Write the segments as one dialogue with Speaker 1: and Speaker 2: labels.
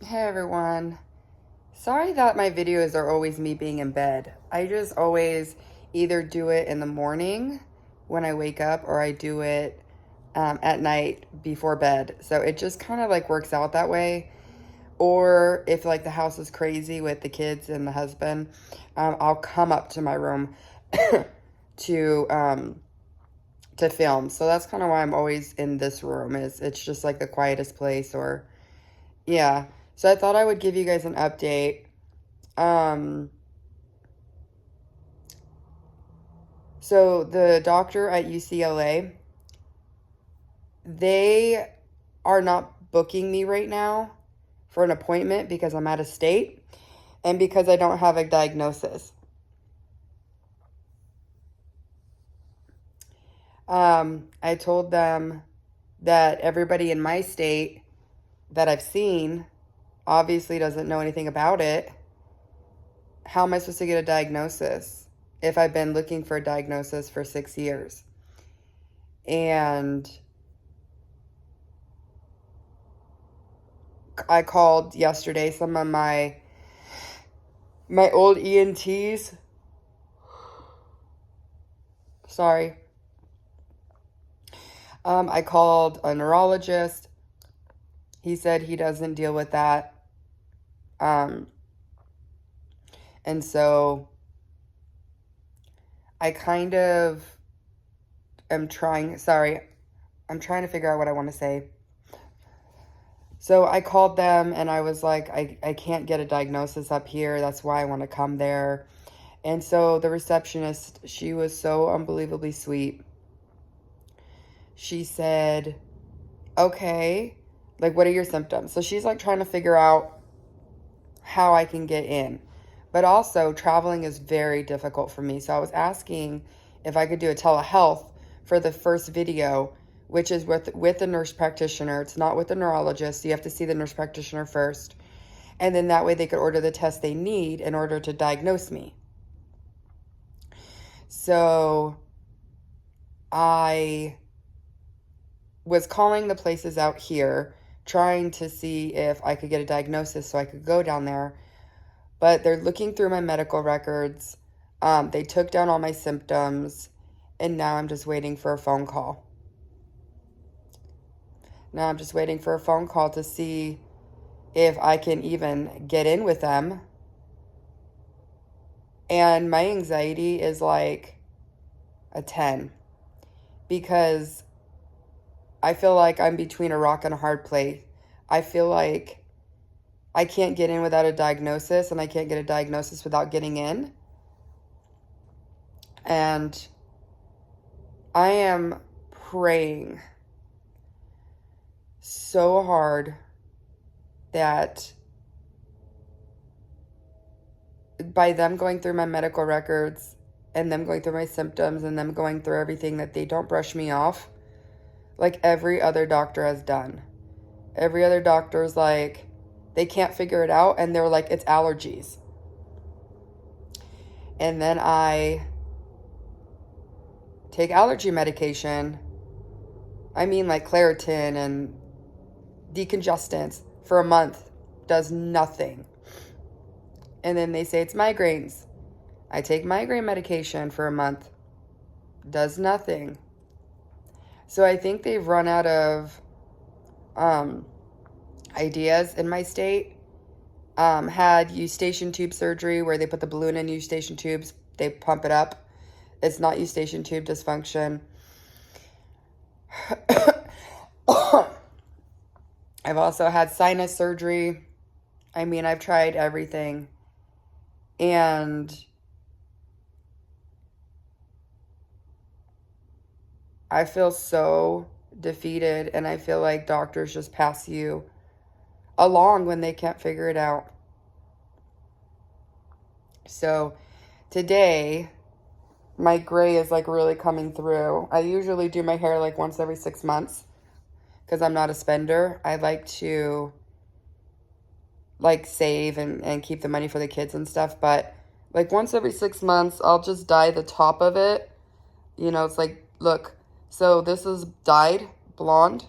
Speaker 1: Hey everyone. Sorry that my videos are always me being in bed. I just always either do it in the morning when I wake up or I do it at night before bed. So it just kind of like works out that way. Or if like the house is crazy with the kids and the husband, I'll come up to my room to to film. So that's kind of why I'm always in this room. Is it's just like the quietest place or yeah. So I thought I would give you guys an update. Um, so the doctor at UCLA, they are not booking me right now for an appointment because I'm out of state and because I don't have a diagnosis. I told them that everybody in my state that I've seen obviously doesn't know anything about it. How am I supposed to get a diagnosis if I've been looking for a diagnosis for 6 years? And I called yesterday some of my old ENTs. Sorry. I called a neurologist. He said he doesn't deal with that. Um, and so I kind of am trying, sorry, I'm trying to figure out what I want to say. So I called them and I was like, I can't get a diagnosis up here. That's why I want to come there. And so the receptionist, she was so unbelievably sweet. She said, okay, like, what are your symptoms? So she's like trying to figure out how I can get in. But also, traveling is very difficult for me. So I was asking if I could do a telehealth for the first video, which is with a nurse practitioner. It's not with a neurologist. You have to see the nurse practitioner first. And then that way they could order the test they need in order to diagnose me. So I was calling the places out here, trying to see if I could get a diagnosis so I could go down there. But they're looking through my medical records. They took down all my symptoms, and now I'm just waiting for a phone call. Now I'm just waiting for a phone call to see if I can even get in with them. And my anxiety is like a 10 because I feel like I'm between a rock and a hard place. I feel like I can't get in without a diagnosis, and I can't get a diagnosis without getting in. And I am praying so hard that by them going through my medical records and them going through my symptoms and them going through everything, that they don't brush me off like every other doctor has done. Every other doctor is like, they can't figure it out, and they're like, it's allergies. And then I take allergy medication. I mean, like Claritin and decongestants for a month. Does nothing. And then they say it's migraines. I take migraine medication for a month. Does nothing. So I think they've run out of ideas in my state. Had eustachian tube surgery where they put the balloon in eustachian tubes. They pump it up. It's not eustachian tube dysfunction. I've also had sinus surgery. I mean, I've tried everything. And I feel so defeated, and I feel like doctors just pass you along when they can't figure it out. So today, my gray is like really coming through. I usually do my hair like once every 6 months because I'm not a spender. I like to like save and keep the money for the kids and stuff. But like once every 6 months, I'll just dye the top of it. You know, it's like, look, so this is dyed blonde,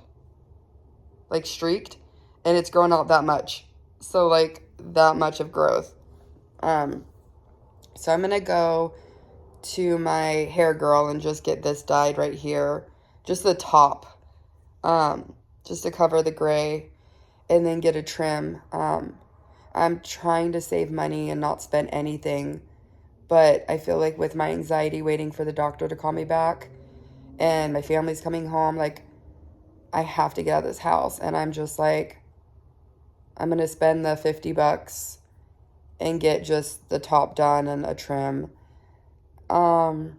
Speaker 1: like streaked, and it's grown out that much. So, like, that much of growth. So I'm going to go to my hair girl and just get this dyed right here. Just the top. Just to cover the gray. And then get a trim. I'm trying to save money and not spend anything. But I feel like with my anxiety waiting for the doctor to call me back and my family's coming home, like, I have to get out of this house. And I'm just like, I'm going to spend the $50 and get just the top done and a trim. I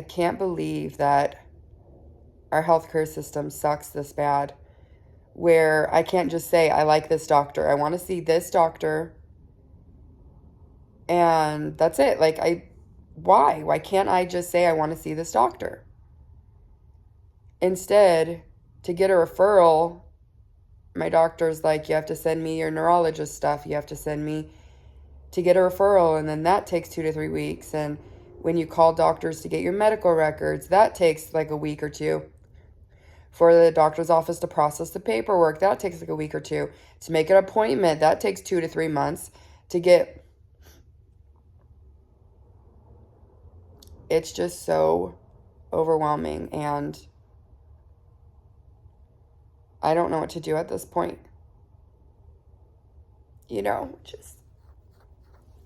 Speaker 1: can't believe that our healthcare system sucks this bad, where I can't just say, I like this doctor. I want to see this doctor. And that's it. Like, why? Why can't I just say I want to see this doctor? Instead, to get a referral, my doctor's like, you have to send me your neurologist stuff. You have to send me to get a referral. And then that takes 2 to 3 weeks. And when you call doctors to get your medical records, that takes like a week or two. For the doctor's office to process the paperwork, that takes like a week or two. To make an appointment, that takes 2 to 3 months. To get... It's just so overwhelming, and I don't know what to do at this point. You know,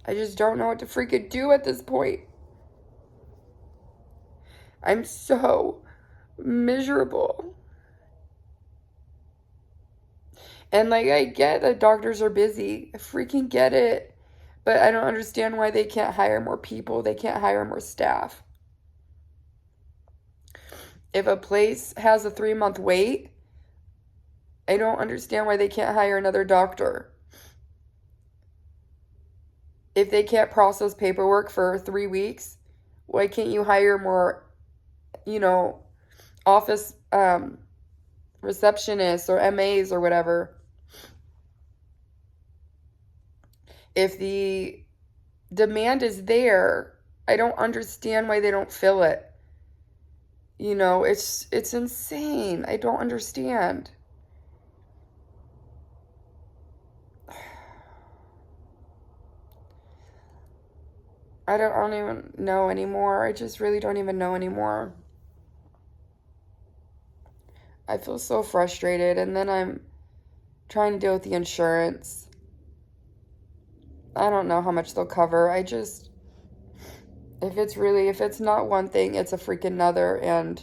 Speaker 1: I just don't know what to freaking do at this point. I'm so miserable. And like, I get that doctors are busy. I freaking get it. But I don't understand why they can't hire more people. They can't hire more staff. If a place has a 3-month wait, I don't understand why they can't hire another doctor. If they can't process paperwork for 3 weeks, why can't you hire more, office receptionists or MAs or whatever? If the demand is there, I don't understand why they don't fill it. It's insane. I don't understand. I don't even know anymore. I just really don't even know anymore. I feel so frustrated, and then I'm trying to deal with the insurance. I don't know how much they'll cover. If it's not one thing, it's a freaking another, and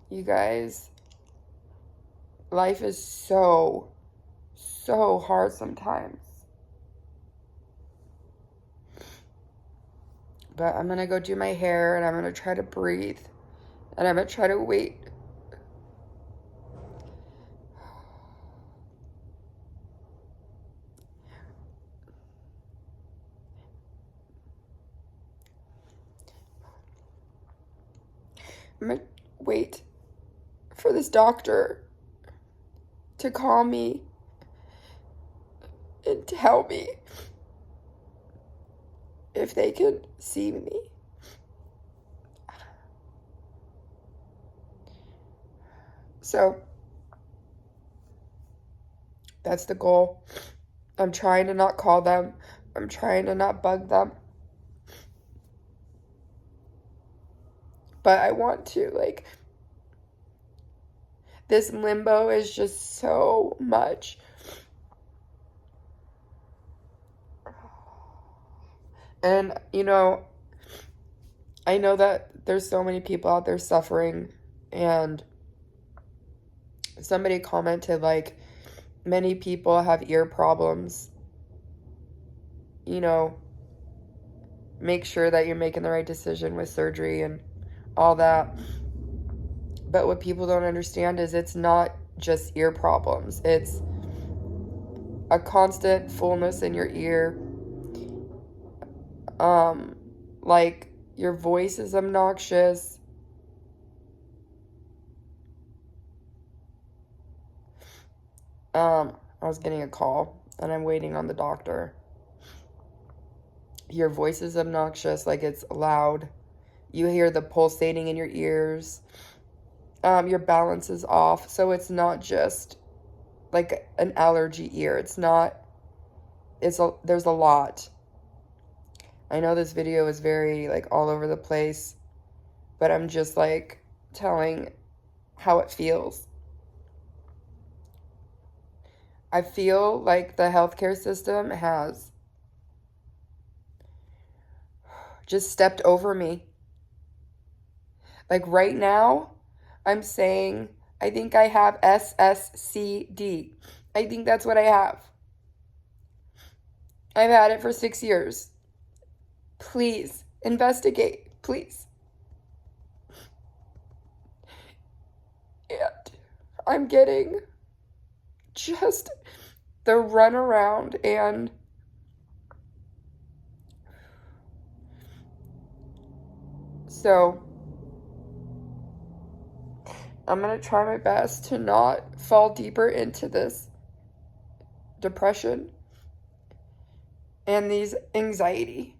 Speaker 1: you guys, life is so hard sometimes. But I'm gonna go do my hair, and I'm gonna try to breathe, and I'm gonna try to wait. I'm gonna wait for this doctor to call me and tell me if they can see me. So that's the goal. I'm trying to not call them. I'm trying to not bug them. But I want to, this limbo is just so much. And, I know that there's so many people out there suffering, and somebody commented, many people have ear problems. Make sure that you're making the right decision with surgery and all that. But what people don't understand is it's not just ear problems. It's a constant fullness in your ear. Your voice is obnoxious. I was getting a call, and I'm waiting on the doctor. Your voice is obnoxious, like it's loud. You hear the pulsating in your ears. Your balance is off, so it's not just like an allergy ear. There's a lot. I know this video is very like all over the place, but I'm just like telling how it feels. I feel like the healthcare system has just stepped over me. Like right now, I'm saying I think I have SSCD. I think that's what I have. I've had it for 6 years. Please investigate, please. And I'm getting just the runaround, and so I'm going to try my best to not fall deeper into this depression and these anxiety.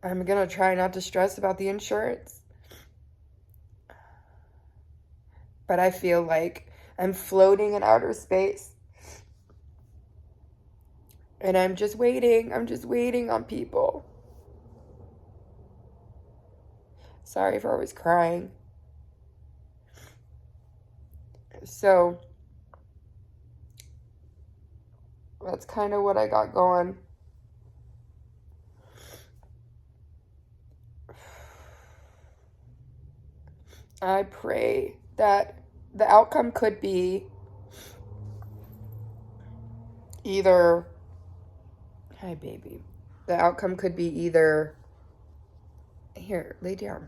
Speaker 1: I'm going to try not to stress about the insurance. But I feel like I'm floating in outer space. And I'm just waiting. I'm just waiting on people. Sorry for always crying. So that's kind of what I got going. I pray that the outcome could be either, hi baby, the outcome could be either, here, lay down.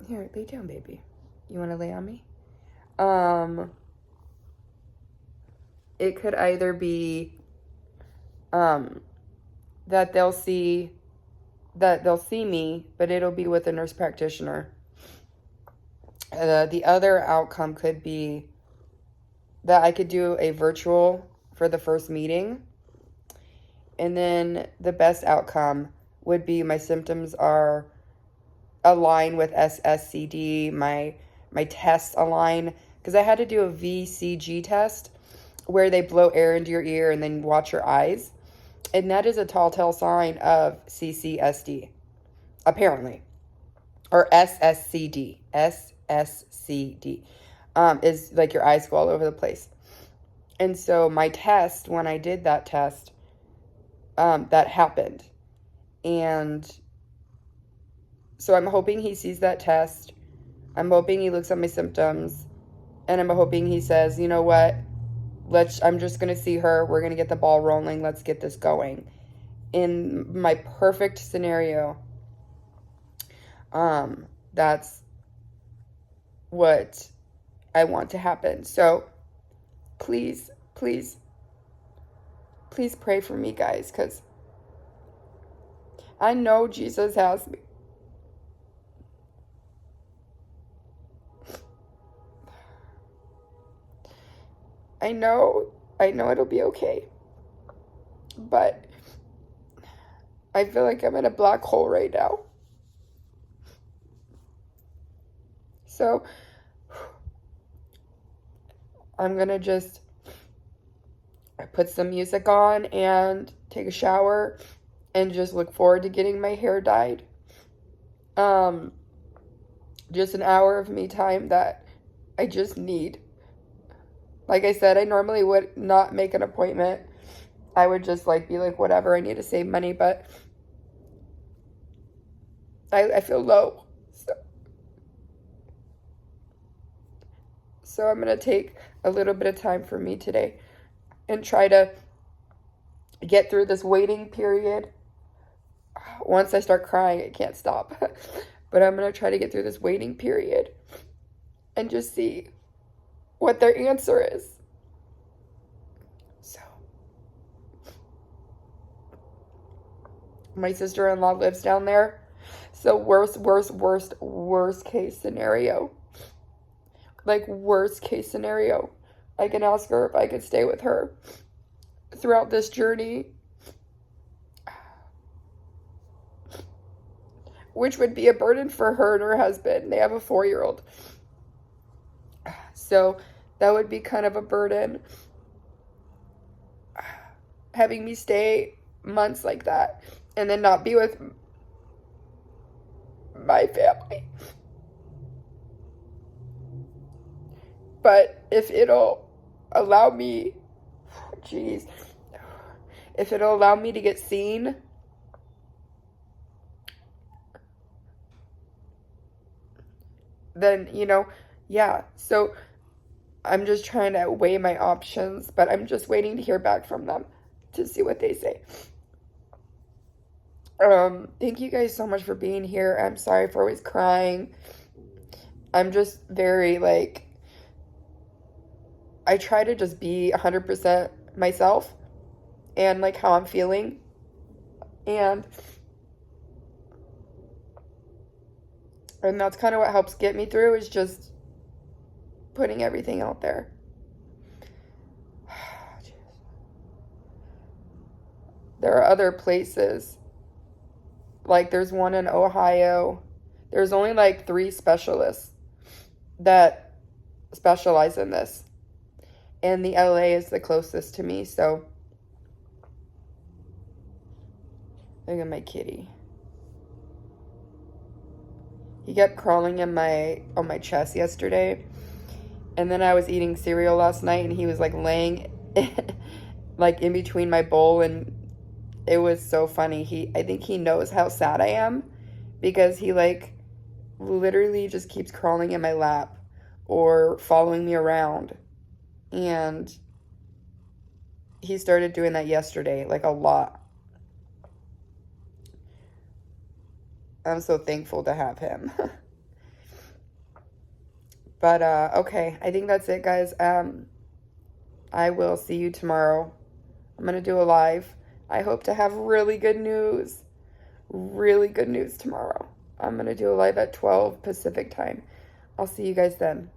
Speaker 1: Here, lay down, baby. You want to lay on me? It could either be that they'll see me, but it'll be with a nurse practitioner. The other outcome could be that I could do a virtual for the first meeting. And then the best outcome would be my symptoms are align with SSCD, my tests align, because I had to do a VCG test where they blow air into your ear and then watch your eyes. And that is a telltale sign of CCSD, apparently. Or SSCD. SSCD. Is like your eyes go all over the place. And so my test, when I did that test, that happened. And so I'm hoping he sees that test. I'm hoping he looks at my symptoms. And I'm hoping he says, you know what? I'm just going to see her. We're going to get the ball rolling. Let's get this going. In my perfect scenario, that's what I want to happen. So please, please, please pray for me, guys, because I know Jesus has me. I know it'll be okay. But I feel like I'm in a black hole right now. So I'm going to just put some music on and take a shower and just look forward to getting my hair dyed. Just an hour of me time that I just need. Like I said, I normally would not make an appointment. I would just be like, whatever, I need to save money, but I feel low. So I'm going to take a little bit of time for me today and try to get through this waiting period. Once I start crying, I can't stop. But I'm going to try to get through this waiting period and just see what their answer is. So, my sister-in-law lives down there. So worst case scenario. Worst case scenario. I can ask her if I could stay with her throughout this journey, which would be a burden for her and her husband. They have a 4-year-old. So that would be kind of a burden, having me stay months like that and then not be with my family. But if it'll allow me, jeez, if it'll allow me to get seen, then, yeah. So I'm just trying to weigh my options, but I'm just waiting to hear back from them to see what they say. Thank you guys so much for being here. I'm sorry for always crying. I'm just very, I try to just be 100% myself and, how I'm feeling. And that's kind of what helps get me through, is just putting everything out there. There are other places. There's one in Ohio. There's only 3 specialists that specialize in this. And the LA is the closest to me, so. Look at my kitty. He kept crawling on my chest yesterday. And then I was eating cereal last night and he was laying in between my bowl, and it was so funny. I think he knows how sad I am, because he literally just keeps crawling in my lap or following me around. And he started doing that yesterday, a lot. I'm so thankful to have him. But, okay, I think that's it, guys. I will see you tomorrow. I'm going to do a live. I hope to have really good news. Really good news tomorrow. I'm going to do a live at 12 Pacific time. I'll see you guys then.